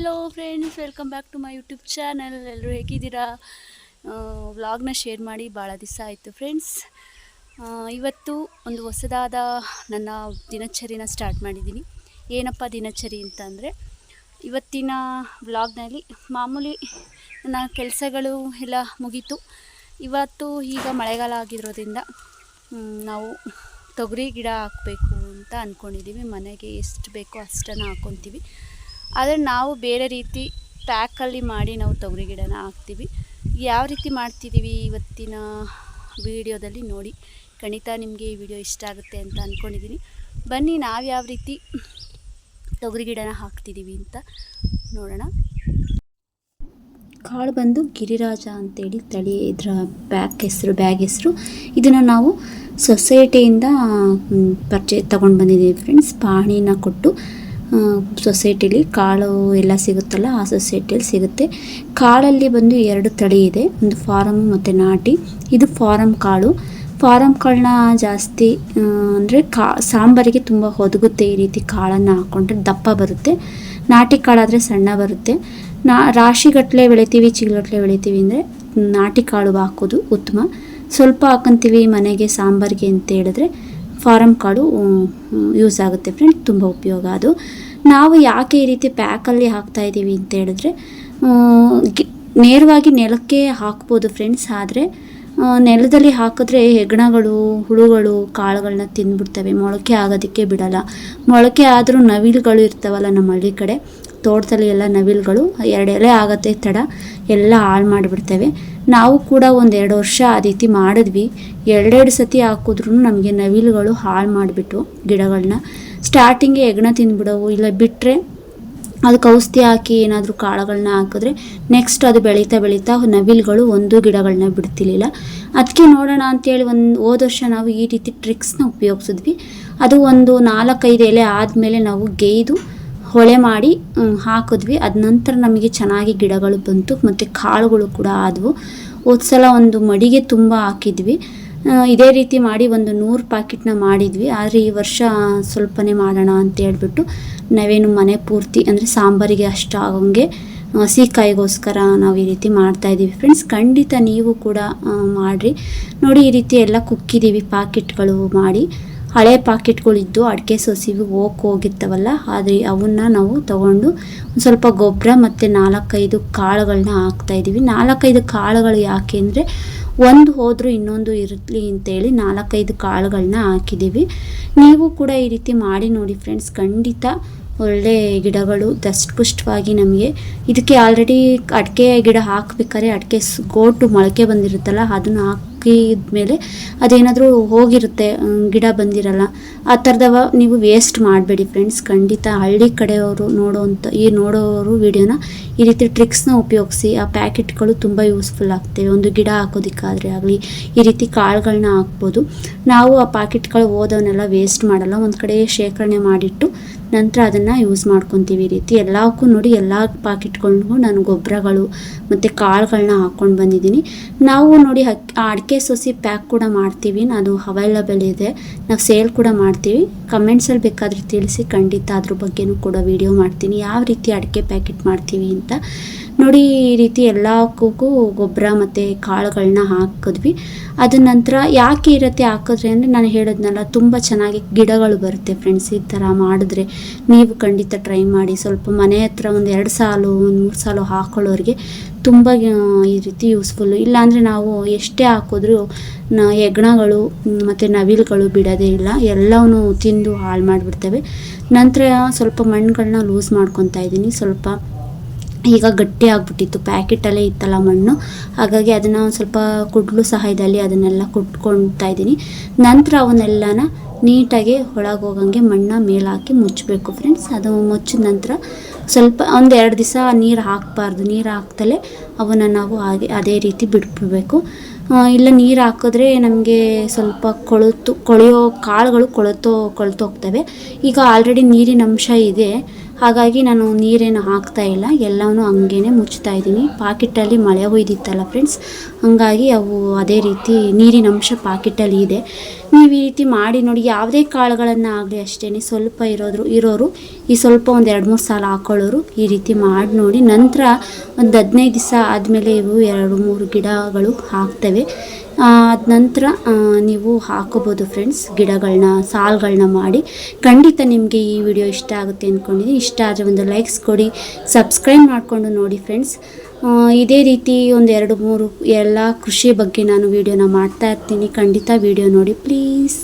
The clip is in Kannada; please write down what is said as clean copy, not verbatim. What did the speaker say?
Hello friends, welcome back to my YouTube channel. ಎಲ್ಲರೂ ಹೇಗಿದ್ದೀರಾ? ವ್ಲಾಗ್ನ ಶೇರ್ ಮಾಡಿ ಭಾಳ ದಿವಸ ಆಯಿತು ಫ್ರೆಂಡ್ಸ್. ಇವತ್ತು ಒಂದು ಹೊಸದಾದ ನನ್ನ ದಿನಚರಿನ ಸ್ಟಾರ್ಟ್ ಮಾಡಿದ್ದೀನಿ. ಏನಪ್ಪ ದಿನಚರಿ ಅಂತಂದರೆ, ಇವತ್ತಿನ ವ್ಲಾಗ್ನಲ್ಲಿ ಮಾಮೂಲಿ ನನ್ನ ಕೆಲಸಗಳು ಎಲ್ಲ ಮುಗೀತು. ಇವತ್ತು ಈಗ ಮಳೆಗಾಲ ಆಗಿರೋದ್ರಿಂದ ನಾವು ತೊಗರಿ ಗಿಡ ಹಾಕಬೇಕು ಅಂತ ಅಂದ್ಕೊಂಡಿದ್ದೀವಿ. ಮನೆಗೆ ಎಷ್ಟು ಬೇಕೋ ಅಷ್ಟನ್ನು ಹಾಕ್ಕೊತೀವಿ. ಆದರೆ ನಾವು ಬೇರೆ ರೀತಿ ಪ್ಯಾಕಲ್ಲಿ ಮಾಡಿ ನಾವು ತೊಗರಿ ಗಿಡನ ಹಾಕ್ತೀವಿ. ಯಾವ ರೀತಿ ಮಾಡ್ತಿದ್ದೀವಿ ಇವತ್ತಿನ ವಿಡಿಯೋದಲ್ಲಿ ನೋಡಿ. ಖಂಡಿತ ನಿಮಗೆ ಈ ವಿಡಿಯೋ ಇಷ್ಟ ಆಗುತ್ತೆ ಅಂತ ಅಂದ್ಕೊಂಡಿದ್ದೀನಿ. ಬನ್ನಿ ನಾವು ಯಾವ ರೀತಿ ತೊಗರಿ ಗಿಡನ ಹಾಕ್ತಿದ್ದೀವಿ ಅಂತ ನೋಡೋಣ. ಕಾಳು ಬಂದು ಗಿರಿರಾಜ ಅಂತೇಳಿ ತಳಿ, ಇದರ ಬ್ಯಾಗ್ ಹೆಸರು. ಇದನ್ನು ನಾವು ಸೊಸೈಟಿಯಿಂದ ತಗೊಂಡು ಬಂದಿದ್ದೀವಿ ಫ್ರೆಂಡ್ಸ್. ಪಾಣಿನ ಕೊಟ್ಟು ಸೊಸೈಟಿಲಿ ಕಾಳು ಎಲ್ಲ ಸಿಗುತ್ತಲ್ಲ, ಆ ಸೊಸೈಟಿಯಲ್ಲಿ ಸಿಗುತ್ತೆ. ಕಾಳಲ್ಲಿ ಬಂದು 2 ತಳಿ ಇದೆ, ಒಂದು ಫಾರಮ್ ಮತ್ತು ನಾಟಿ. ಇದು ಫಾರಮ್ ಕಾಳು. ಫಾರಮ್ ಕಾಳನ್ನ ಜಾಸ್ತಿ ಅಂದರೆ ಸಾಂಬಾರಿಗೆ ತುಂಬ ಒದಗುತ್ತೆ. ಈ ರೀತಿ ಕಾಳನ್ನು ಹಾಕ್ಕೊಂಡ್ರೆ ದಪ್ಪ ಬರುತ್ತೆ. ನಾಟಿ ಕಾಳಾದರೆ ಸಣ್ಣ ಬರುತ್ತೆ. ರಾಶಿಗಟ್ಟಲೆ ಬೆಳಿತೀವಿ, ಚಿಗುಗಟ್ಟಲೆ ಬೆಳಿತೀವಿ ಅಂದರೆ ನಾಟಿ ಕಾಳು ಹಾಕೋದು ಉತ್ತಮ. ಸ್ವಲ್ಪ ಹಾಕೊಂತೀವಿ ಮನೆಗೆ ಸಾಂಬಾರಿಗೆ ಅಂತ ಹೇಳಿದ್ರೆ ಫಾರಮ್ ಕಾಳು ಯೂಸ್ ಆಗುತ್ತೆ ಫ್ರೆಂಡ್, ತುಂಬ ಉಪಯೋಗ ಅದು. ನಾವು ಯಾಕೆ ಈ ರೀತಿ ಪ್ಯಾಕಲ್ಲಿ ಹಾಕ್ತಾಯಿದ್ದೀವಿ ಅಂತ ಹೇಳಿದ್ರೆ, ನೇರವಾಗಿ ನೆಲಕ್ಕೆ ಹಾಕ್ಬೋದು ಫ್ರೆಂಡ್ಸ್. ಆದರೆ ನೆಲದಲ್ಲಿ ಹಾಕಿದ್ರೆ ಹೆಗ್ಣಗಳು, ಹುಳುಗಳು ಕಾಳುಗಳನ್ನ ತಿಂದ್ಬಿಡ್ತವೆ, ಮೊಳಕೆ ಆಗೋದಕ್ಕೆ ಬಿಡಲ್ಲ. ಮೊಳಕೆ ಆದರೂ ನವಿಲುಗಳು ಇರ್ತಾವಲ್ಲ, ನಮ್ಮ ಹಳ್ಳಿ ಕಡೆ ತೋಟದಲ್ಲಿ ಎಲ್ಲ ನವಿಲುಗಳು 2 ಎಲೆ ಆಗುತ್ತೆ ತಡ ಎಲ್ಲ ಹಾಳು ಮಾಡಿಬಿಡ್ತವೆ. ನಾವು ಕೂಡ 1-2 ವರ್ಷ ಆ ರೀತಿ ಮಾಡಿದ್ವಿ. 2 ಸತಿ ಹಾಕಿದ್ರೂ ನಮಗೆ ನವಿಲುಗಳು ಹಾಳು ಮಾಡಿಬಿಟ್ಟು ಗಿಡಗಳನ್ನ. ಸ್ಟಾರ್ಟಿಂಗ್ಗೆ ಹೆಗ್ಣ ತಿಂದ್ಬಿಡವು, ಇಲ್ಲ ಬಿಟ್ಟರೆ ಅದಕ್ಕೆ ಔಷಧಿ ಹಾಕಿ ಏನಾದರೂ ಕಾಳುಗಳನ್ನ ಹಾಕಿದ್ರೆ ನೆಕ್ಸ್ಟ್ ಅದು ಬೆಳೀತಾ ನವಿಲುಗಳು ಒಂದು ಗಿಡಗಳನ್ನ ಬಿಡ್ತಿರ್ಲಿಲ್ಲ. ಅದಕ್ಕೆ ನೋಡೋಣ ಅಂತೇಳಿ ಹೋದ ವರ್ಷ ನಾವು ಈ ರೀತಿ ಟ್ರಿಕ್ಸ್ನ ಉಪಯೋಗಿಸಿದ್ವಿ. ಅದು ಒಂದು 4-5 ಎಲೆ ಆದಮೇಲೆ ನಾವು ಗೇಯ್ದು ಹೊಳೆ ಮಾಡಿ ಹಾಕಿದ್ವಿ. ಅದ ನಂತರ ನಮಗೆ ಚೆನ್ನಾಗಿ ಗಿಡಗಳು ಬಂತು ಮತ್ತು ಕಾಳುಗಳು ಕೂಡ ಆದವು. ಹೋದ ಸಲ ಒಂದು ಮಡಿಗೆ ತುಂಬ ಹಾಕಿದ್ವಿ. ಇದೇ ರೀತಿ ಮಾಡಿ ಒಂದು 100 ಪ್ಯಾಕೆಟ್ನ ಮಾಡಿದ್ವಿ. ಆದರೆ ಈ ವರ್ಷ ಸ್ವಲ್ಪನೇ ಮಾಡೋಣ ಅಂತ ಹೇಳ್ಬಿಟ್ಟು ನಾವೇನು ಮನೆ ಪೂರ್ತಿ ಅಂದರೆ ಸಾಂಬಾರಿಗೆ ಅಷ್ಟು ಆಗೋಂಗೆ ಹಸಿಕಾಯಿಗೋಸ್ಕರ ನಾವು ಈ ರೀತಿ ಮಾಡ್ತಾಯಿದ್ದೀವಿ ಫ್ರೆಂಡ್ಸ್. ಖಂಡಿತ ನೀವು ಕೂಡ ಮಾಡಿರಿ ನೋಡಿ. ಈ ರೀತಿ ಎಲ್ಲ ಕುಕ್ಕಿದ್ದೀವಿ ಪ್ಯಾಕೆಟ್ಗಳು ಮಾಡಿ. ಹಳೆ ಪ್ಯಾಕೆಟ್ಗಳಿದ್ದು ಅಡಿಕೆ ಸೊಸಿವು ಹೋಗಿರ್ತಾವಲ್ಲ, ಆದರೆ ಅವನ್ನ ನಾವು ತಗೊಂಡು ಒಂದು ಸ್ವಲ್ಪ ಗೊಬ್ಬರ ಮತ್ತು 4-5 ಕಾಳುಗಳನ್ನ ಹಾಕ್ತಾಯಿದ್ದೀವಿ. 4-5 ಕಾಳುಗಳು ಯಾಕೆ ಅಂದರೆ, ಒಂದು ಹೋದರೂ ಇನ್ನೊಂದು ಇರಲಿ ಅಂತೇಳಿ 4-5 ಕಾಳುಗಳನ್ನ ಹಾಕಿದ್ದೀವಿ. ನೀವು ಕೂಡ ಈ ರೀತಿ ಮಾಡಿ ನೋಡಿ ಫ್ರೆಂಡ್ಸ್. ಖಂಡಿತ ಒಳ್ಳೆ ಗಿಡಗಳು ದಷ್ಟಪುಷ್ಟವಾಗಿ ನಮಗೆ. ಇದಕ್ಕೆ ಆಲ್ರೆಡಿ ಅಡಿಕೆ ಗಿಡ ಹಾಕಬೇಕಾದ್ರೆ ಅಡಿಕೆ ಗೋಟು ಮೊಳಕೆ ಬಂದಿರುತ್ತಲ್ಲ, ಅದನ್ನು ಹಾಕಿದ್ಮೇಲೆ ಅದೇನಾದರೂ ಹೋಗಿರುತ್ತೆ, ಗಿಡ ಬಂದಿರಲ್ಲ. ಆ ಥರದವ ನೀವು ವೇಸ್ಟ್ ಮಾಡಬೇಡಿ ಫ್ರೆಂಡ್ಸ್. ಖಂಡಿತ ಹಳ್ಳಿ ಕಡೆಯವರು ನೋಡೋರು ವಿಡಿಯೋನ ಈ ರೀತಿ ಟ್ರಿಕ್ಸ್ನ ಉಪಯೋಗಿಸಿ. ಆ ಪ್ಯಾಕೆಟ್ಗಳು ತುಂಬ ಯೂಸ್ಫುಲ್ ಆಗ್ತವೆ. ಒಂದು ಗಿಡ ಹಾಕೋದಕ್ಕಾದರೆ ಆಗಲಿ ಈ ರೀತಿ ಕಾಳುಗಳನ್ನ ಹಾಕ್ಬೋದು. ನಾವು ಆ ಪ್ಯಾಕೆಟ್ಗಳು ಹೋದವನ್ನೆಲ್ಲ ವೇಸ್ಟ್ ಮಾಡಲ್ಲ, ಒಂದು ಕಡೆ ಶೇಖರಣೆ ಮಾಡಿಟ್ಟು ನಂತರ ಅದನ್ನು ಯೂಸ್ ಮಾಡ್ಕೊತೀವಿ. ಈ ರೀತಿ ಎಲ್ಲಕ್ಕೂ ನೋಡಿ, ಎಲ್ಲ ಪ್ಯಾಕೆಟ್ಗಳಿಗೂ ನಾನು ಗೊಬ್ಬರಗಳು ಮತ್ತು ಕಾಳುಗಳನ್ನ ಹಾಕ್ಕೊಂಡು ಬಂದಿದ್ದೀನಿ. ನಾವು ನೋಡಿ ಅಡಿಕೆ ಸೊಸಿ ಪ್ಯಾಕ್ ಕೂಡ ಮಾಡ್ತೀವಿ, ಅದು ಅವೈಲಬಲ್ ಇದೆ. ನಾವು ಸೇಲ್ ಕೂಡ ಮಾಡ್ತೀವಿ. ಕಮೆಂಟ್ಸಲ್ಲಿ ಬೇಕಾದರೆ ತಿಳಿಸಿ, ಖಂಡಿತ ಅದ್ರ ಬಗ್ಗೆನೂ ಕೂಡ ವಿಡಿಯೋ ಮಾಡ್ತೀನಿ, ಯಾವ ರೀತಿ ಅಡಿಕೆ ಪ್ಯಾಕೆಟ್ ಮಾಡ್ತೀವಿ ಅಂತ ನೋಡಿ. ಈ ರೀತಿ ಎಲ್ಲಕ್ಕೂ ಗೊಬ್ಬರ ಮತ್ತು ಕಾಳುಗಳನ್ನ ಹಾಕಿದ್ವಿ. ಅದ ನಂತರ ಯಾಕೆ ಈ ರೀತಿ ಹಾಕಿದ್ರೆ ಅಂದರೆ, ನಾನು ಹೇಳಿದ್ನಲ್ಲ, ತುಂಬ ಚೆನ್ನಾಗಿ ಗಿಡಗಳು ಬರುತ್ತೆ ಫ್ರೆಂಡ್ಸ್. ಈ ಥರ ಮಾಡಿದ್ರೆ ನೀವು ಖಂಡಿತ ಟ್ರೈ ಮಾಡಿ. ಸ್ವಲ್ಪ ಮನೆ ಹತ್ರ 1-2 ಸಾಲು 3 ಸಾಲು ಹಾಕೊಳ್ಳೋರಿಗೆ ತುಂಬ ಈ ರೀತಿ ಯೂಸ್ಫುಲ್ಲು. ಇಲ್ಲಾಂದರೆ ನಾವು ಎಷ್ಟೇ ಹಾಕಿದ್ರೂ ಹೆಗ್ಣಗಳು ಮತ್ತು ನವಿಲುಗಳು ಬಿಡೋದೇ ಇಲ್ಲ, ಎಲ್ಲವೂ ತಿಂದು ಹಾಳು ಮಾಡಿಬಿಡ್ತವೆ. ನಂತರ ಸ್ವಲ್ಪ ಮಣ್ಣುಗಳನ್ನ ಲೂಸ್ ಮಾಡ್ಕೊತಾ ಇದ್ದೀನಿ. ಸ್ವಲ್ಪ ಈಗ ಗಟ್ಟಿ ಆಗಿಬಿಟ್ಟಿತ್ತು, ಪ್ಯಾಕೆಟಲ್ಲೇ ಇತ್ತಲ್ಲ ಮಣ್ಣು, ಹಾಗಾಗಿ ಅದನ್ನು ಸ್ವಲ್ಪ ಕುಡ್ಲು ಸಹಾಯದಲ್ಲಿ ಅದನ್ನೆಲ್ಲ ಕುಟ್ಕೊಳ್ತಾ ಇದ್ದೀನಿ. ನಂತರ ಅವನ್ನೆಲ್ಲನ ನೀಟಾಗಿ ಒಳಗೆ ಹೋಗಂಗೆ ಮಣ್ಣ ಮೇಲೆ ಹಾಕಿ ಮುಚ್ಚಬೇಕು ಫ್ರೆಂಡ್ಸ್. ಅದು ಮುಚ್ಚಿದ ನಂತರ ಸ್ವಲ್ಪ 1-2 ದಿವಸ ನೀರು ಹಾಕಬಾರ್ದು. ನೀರು ಹಾಕ್ತಲೇ ಅವನ್ನು ನಾವು ಅದೇ ರೀತಿ ಬಿಟ್ಬಿಡ್ಬೇಕು. ಇಲ್ಲ ನೀರು ಹಾಕಿದ್ರೆ ನಮಗೆ ಸ್ವಲ್ಪ ಕೊಳೆಯೋ ಕಾಳುಗಳು ಕೊಳ್ತೋಗ್ತವೆ. ಈಗ ಆಲ್ರೆಡಿ ನೀರಿನ ಅಂಶ ಇದೆ, ಹಾಗಾಗಿ ನಾನು ನೀರೇನು ಹಾಕ್ತಾ ಇಲ್ಲ, ಎಲ್ಲವೂ ಹಂಗೇ ಮುಚ್ತಾ ಇದ್ದೀನಿ. ಪಾಕಿಟಲ್ಲಿ ಮಳೆ ಹೊಯ್ದಿತ್ತಲ್ಲ ಫ್ರೆಂಡ್ಸ್, ಹಾಗಾಗಿ ಅವು ಅದೇ ರೀತಿ ನೀರಿನ ಅಂಶ ಪಾಕಿಟಲ್ಲಿ ಇದೆ. ನೀವು ಈ ರೀತಿ ಮಾಡಿ ನೋಡಿ. ಯಾವುದೇ ಕಾಳುಗಳನ್ನು ಆಗಲಿ ಅಷ್ಟೇ, ಸ್ವಲ್ಪ ಇರೋರು ಈ ಸ್ವಲ್ಪ ಒಂದು 2-3 ಸಾಲ ಹಾಕೊಳ್ಳೋರು ಈ ರೀತಿ ಮಾಡಿ ನೋಡಿ. ನಂತರ ಒಂದು 15 ದಿವಸ ಆದಮೇಲೆ ಇವು 2-3 ಗಿಡಗಳು ಹಾಕ್ತವೆ. ಅದ ನಂತರ ನೀವು ಹಾಕೋಬೋದು ಫ್ರೆಂಡ್ಸ್ ಗಿಡಗಳನ್ನ, ಸಾಲುಗಳನ್ನ ಮಾಡಿ. ಖಂಡಿತ ನಿಮಗೆ ಈ ವಿಡಿಯೋ ಇಷ್ಟ ಆಗುತ್ತೆ ಅಂದ್ಕೊಂಡಿದ್ದೀನಿ. ಇಷ್ಟ ಆದರೆ ಒಂದು ಲೈಕ್ಸ್ ಕೊಡಿ, ಸಬ್ಸ್ಕ್ರೈಬ್ ಮಾಡಿಕೊಂಡು ನೋಡಿ ಫ್ರೆಂಡ್ಸ್. ಇದೇ ರೀತಿ ಒಂದು 2-3 ಎಲ್ಲ ಕೃಷಿ ಬಗ್ಗೆ ನಾನು ವಿಡಿಯೋನ ಮಾಡ್ತಾ ಇರ್ತೀನಿ. ಖಂಡಿತ ವಿಡಿಯೋ ನೋಡಿ ಪ್ಲೀಸ್.